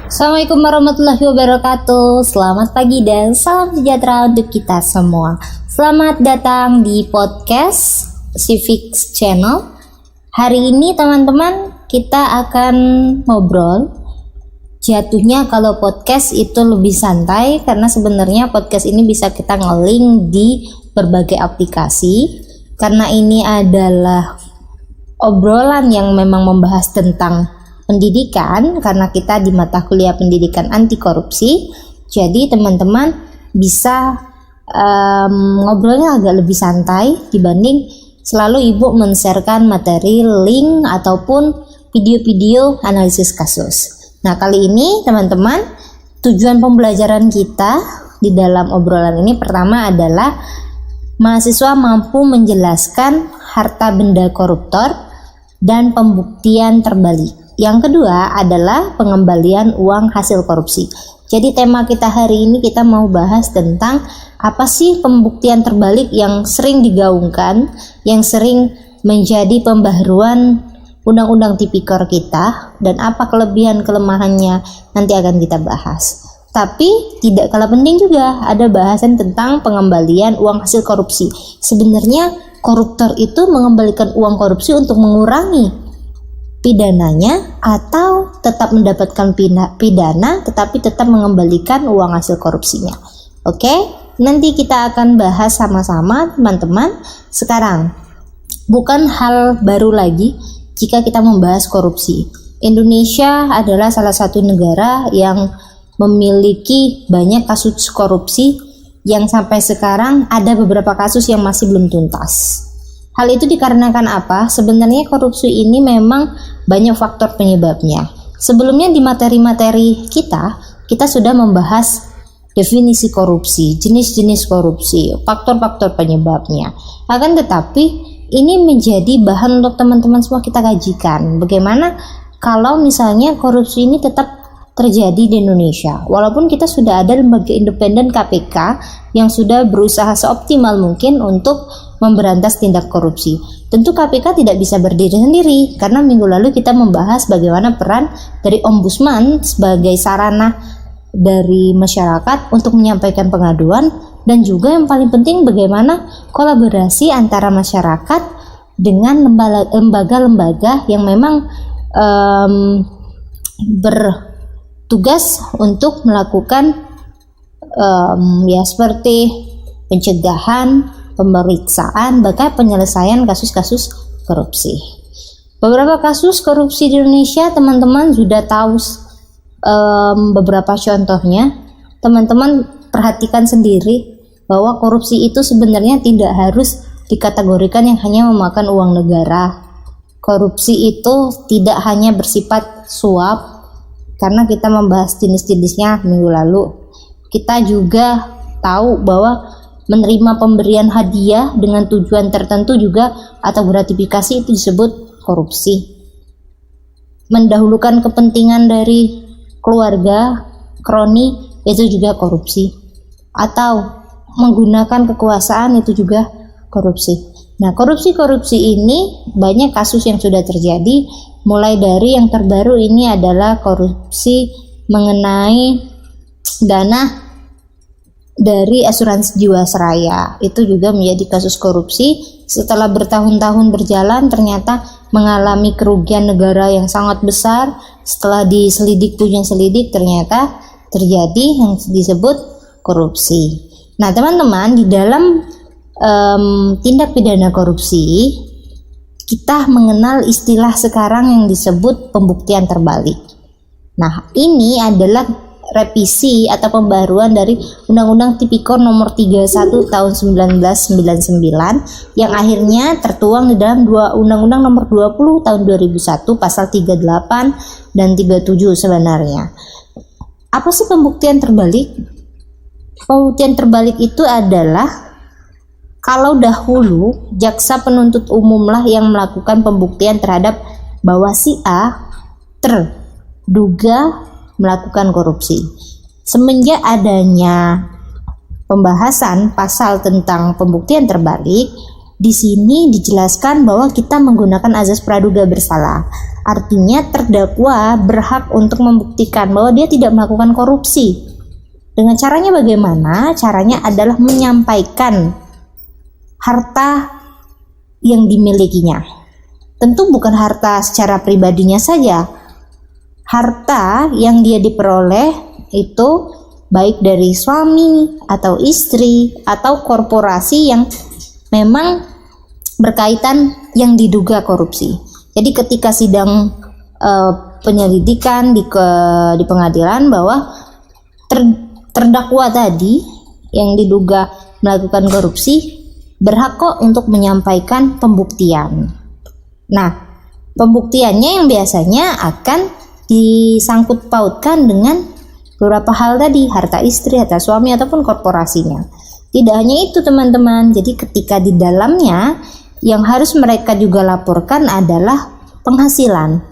Assalamualaikum warahmatullahi wabarakatuh. Selamat pagi dan salam sejahtera untuk kita semua. Selamat datang di podcast Civic Channel. Hari ini teman-teman kita akan ngobrol. Jatuhnya kalau podcast itu lebih santai karena sebenarnya podcast ini bisa kita nge-link di berbagai aplikasi. Karena ini adalah obrolan yang memang membahas tentang pendidikan, karena kita di mata kuliah pendidikan anti korupsi, jadi teman-teman bisa ngobrolnya agak lebih santai dibanding selalu ibu men-sharekan materi, link ataupun video-video analisis kasus. Nah, kali ini teman-teman, tujuan pembelajaran kita di dalam obrolan ini pertama adalah mahasiswa mampu menjelaskan harta benda koruptor dan pembuktian terbalik. Yang kedua adalah pengembalian uang hasil korupsi. Jadi tema kita hari ini kita mau bahas tentang apa sih pembuktian terbalik yang sering digaungkan, yang sering menjadi pembaharuan Undang-Undang Tipikor kita, dan apa kelebihan kelemahannya nanti akan kita bahas. Tapi tidak kalah penting juga ada bahasan tentang pengembalian uang hasil korupsi. Sebenarnya koruptor itu mengembalikan uang korupsi untuk mengurangi pidananya atau tetap mendapatkan pidana tetapi tetap mengembalikan uang hasil korupsinya. Oke, nanti kita akan bahas sama-sama teman-teman. Sekarang bukan hal baru lagi jika kita membahas korupsi. Indonesia adalah salah satu negara yang memiliki banyak kasus korupsi yang sampai sekarang ada beberapa kasus yang masih belum tuntas. Hal itu dikarenakan apa? Sebenarnya korupsi ini memang banyak faktor penyebabnya. Sebelumnya di materi-materi kita sudah membahas definisi korupsi, jenis-jenis korupsi, faktor-faktor penyebabnya. Akan tetapi ini menjadi bahan untuk teman-teman semua kita kajikan. Bagaimana kalau misalnya korupsi ini tetap terjadi di Indonesia, walaupun kita sudah ada lembaga independen KPK yang sudah berusaha seoptimal mungkin untuk memberantas tindak korupsi. Tentu KPK tidak bisa berdiri sendiri, karena minggu lalu kita membahas bagaimana peran dari Ombudsman sebagai sarana dari masyarakat untuk menyampaikan pengaduan, dan juga yang paling penting bagaimana kolaborasi antara masyarakat dengan lembaga-lembaga yang memang bertugas untuk melakukan seperti pencegahan, pemeriksaan, bahkan penyelesaian kasus-kasus korupsi. Beberapa kasus korupsi di Indonesia teman-teman sudah tahu beberapa contohnya. Teman-teman perhatikan sendiri bahwa korupsi itu sebenarnya tidak harus dikategorikan yang hanya memakan uang negara. Korupsi itu tidak hanya bersifat suap, karena kita membahas jenis-jenisnya minggu lalu. Kita juga tahu bahwa menerima pemberian hadiah dengan tujuan tertentu juga atau gratifikasi itu disebut korupsi. Mendahulukan kepentingan dari keluarga, kroni, itu juga korupsi. Atau menggunakan kekuasaan itu juga korupsi. Nah, korupsi-korupsi ini banyak kasus yang sudah terjadi, mulai dari yang terbaru ini adalah korupsi mengenai dana dari asuransi Jiwasraya. Itu juga menjadi kasus korupsi. Setelah bertahun-tahun berjalan ternyata mengalami kerugian negara yang sangat besar. Setelah diselidik ternyata terjadi yang disebut korupsi. Nah teman-teman, di dalam tindak pidana korupsi kita mengenal istilah sekarang yang disebut pembuktian terbalik. Nah, ini adalah revisi atau pembaruan dari Undang-Undang Tipikor nomor 31 tahun 1999 yang akhirnya tertuang di dalam dua Undang-Undang nomor 20 tahun 2001 pasal 38 dan 37 sebenarnya. Apa sih pembuktian terbalik? Pembuktian terbalik itu adalah kalau dahulu jaksa penuntut umumlah yang melakukan pembuktian terhadap bahwa si A terduga melakukan korupsi. Semenjak adanya pembahasan pasal tentang pembuktian terbalik, di sini dijelaskan bahwa kita menggunakan azas praduga bersalah. Artinya terdakwa berhak untuk membuktikan bahwa dia tidak melakukan korupsi. Dengan caranya bagaimana? Caranya adalah menyampaikan harta yang dimilikinya. Tentu bukan harta secara pribadinya saja. Harta yang dia diperoleh itu baik dari suami atau istri atau korporasi yang memang berkaitan yang diduga korupsi. Jadi ketika sidang penyelidikan di pengadilan bahwa terdakwa tadi yang diduga melakukan korupsi berhak kok untuk menyampaikan pembuktian. Nah, pembuktiannya yang biasanya akan disangkut pautkan dengan beberapa hal tadi, harta istri, harta suami ataupun korporasinya. Tidak hanya itu teman-teman, jadi ketika di dalamnya yang harus mereka juga laporkan adalah penghasilan.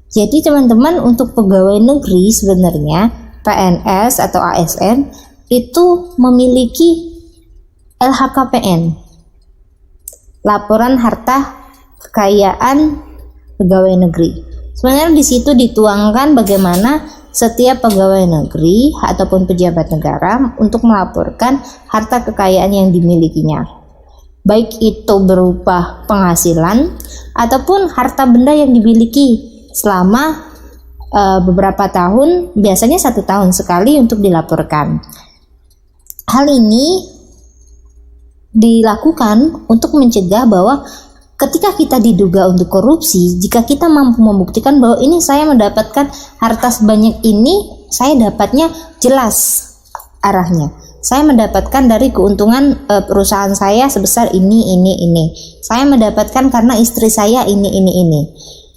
Jadi teman-teman, untuk pegawai negeri sebenarnya PNS atau ASN itu memiliki LHKPN, laporan harta kekayaan pegawai negeri. Sebenarnya di situ dituangkan bagaimana setiap pegawai negeri ataupun pejabat negara untuk melaporkan harta kekayaan yang dimilikinya. Baik itu berupa penghasilan ataupun harta benda yang dimiliki selama beberapa tahun, biasanya 1 tahun sekali untuk dilaporkan. Hal ini dilakukan untuk mencegah bahwa ketika kita diduga untuk korupsi, jika kita mampu membuktikan bahwa ini saya mendapatkan harta sebanyak ini, saya dapatnya jelas arahnya. Saya mendapatkan dari keuntungan perusahaan saya sebesar ini. Saya mendapatkan karena istri saya ini.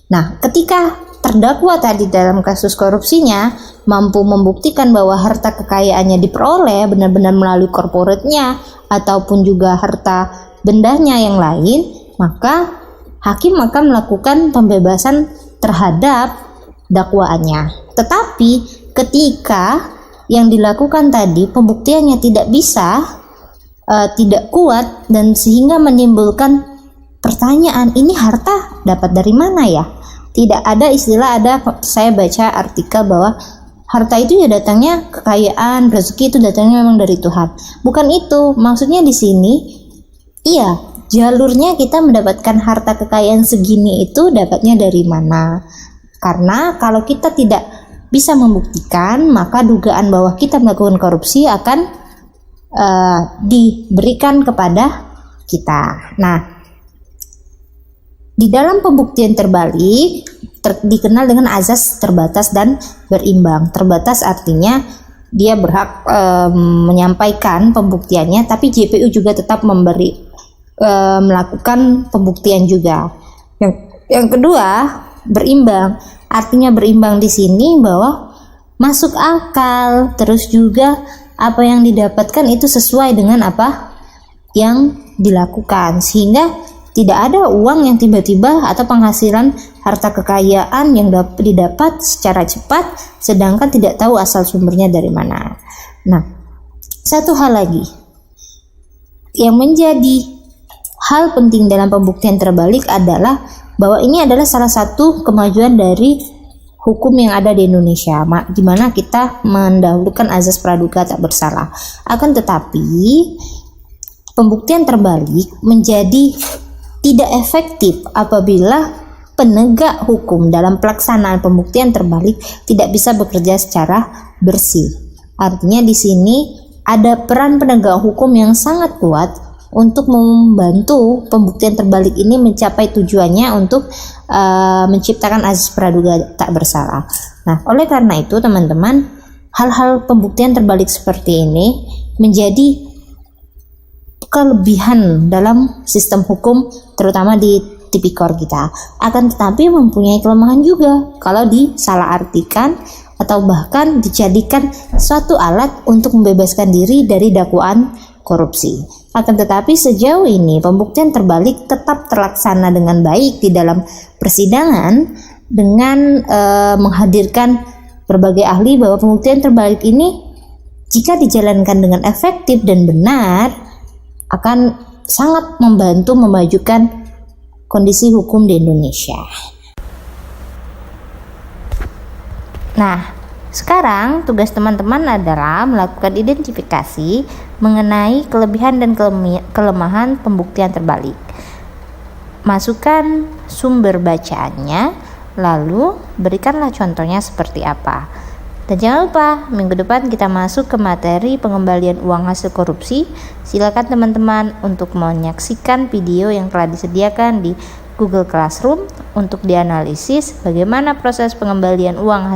Nah, ketika terdakwa tadi dalam kasus korupsinya mampu membuktikan bahwa harta kekayaannya diperoleh benar-benar melalui korporatnya ataupun juga harta bendanya yang lain, maka hakim akan melakukan pembebasan terhadap dakwaannya. Tetapi ketika yang dilakukan tadi pembuktiannya tidak bisa, tidak kuat, dan sehingga menimbulkan pertanyaan, ini harta dapat dari mana ya? Tidak ada istilah, saya baca artikel bahwa harta itu ya datangnya, kekayaan, rezeki itu datangnya memang dari Tuhan. Bukan itu maksudnya di sini. Iya, jalurnya kita mendapatkan harta kekayaan segini itu dapatnya dari mana? Karena kalau kita tidak bisa membuktikan, maka dugaan bahwa kita melakukan korupsi akan diberikan kepada kita. Nah, di dalam pembuktian terbalik dikenal dengan azas terbatas dan berimbang. Terbatas artinya dia berhak menyampaikan pembuktiannya, tapi JPU juga tetap melakukan pembuktian juga. Yang kedua, berimbang. Artinya berimbang di sini bahwa masuk akal, terus juga apa yang didapatkan itu sesuai dengan apa yang dilakukan, sehingga tidak ada uang yang tiba-tiba atau penghasilan harta kekayaan yang didapat secara cepat sedangkan tidak tahu asal sumbernya dari mana. Nah, satu hal lagi yang menjadi hal penting dalam pembuktian terbalik adalah bahwa ini adalah salah satu kemajuan dari hukum yang ada di Indonesia, di mana kita mendahulukan azas praduga tak bersalah. Akan tetapi pembuktian terbalik menjadi tidak efektif apabila penegak hukum dalam pelaksanaan pembuktian terbalik tidak bisa bekerja secara bersih. Artinya di sini ada peran penegak hukum yang sangat kuat untuk membantu pembuktian terbalik ini mencapai tujuannya untuk menciptakan azas praduga tak bersalah. Nah, oleh karena itu teman-teman, hal-hal pembuktian terbalik seperti ini menjadi kelebihan dalam sistem hukum, terutama di tipikor kita. Akan tetapi mempunyai kelemahan juga kalau disalahartikan atau bahkan dijadikan suatu alat untuk membebaskan diri dari dakwaan korupsi. Akan tetapi sejauh ini pembuktian terbalik tetap terlaksana dengan baik di dalam persidangan dengan menghadirkan berbagai ahli bahwa pembuktian terbalik ini jika dijalankan dengan efektif dan benar akan sangat membantu memajukan kondisi hukum di Indonesia. Nah, sekarang tugas teman-teman adalah melakukan identifikasi mengenai kelebihan dan kelemahan pembuktian terbalik. Masukkan sumber bacaannya, lalu berikanlah contohnya seperti apa. Dan jangan lupa, minggu depan kita masuk ke materi pengembalian uang hasil korupsi. Silakan teman-teman untuk menyaksikan video yang telah disediakan di Google Classroom untuk dianalisis bagaimana proses pengembalian uang hasil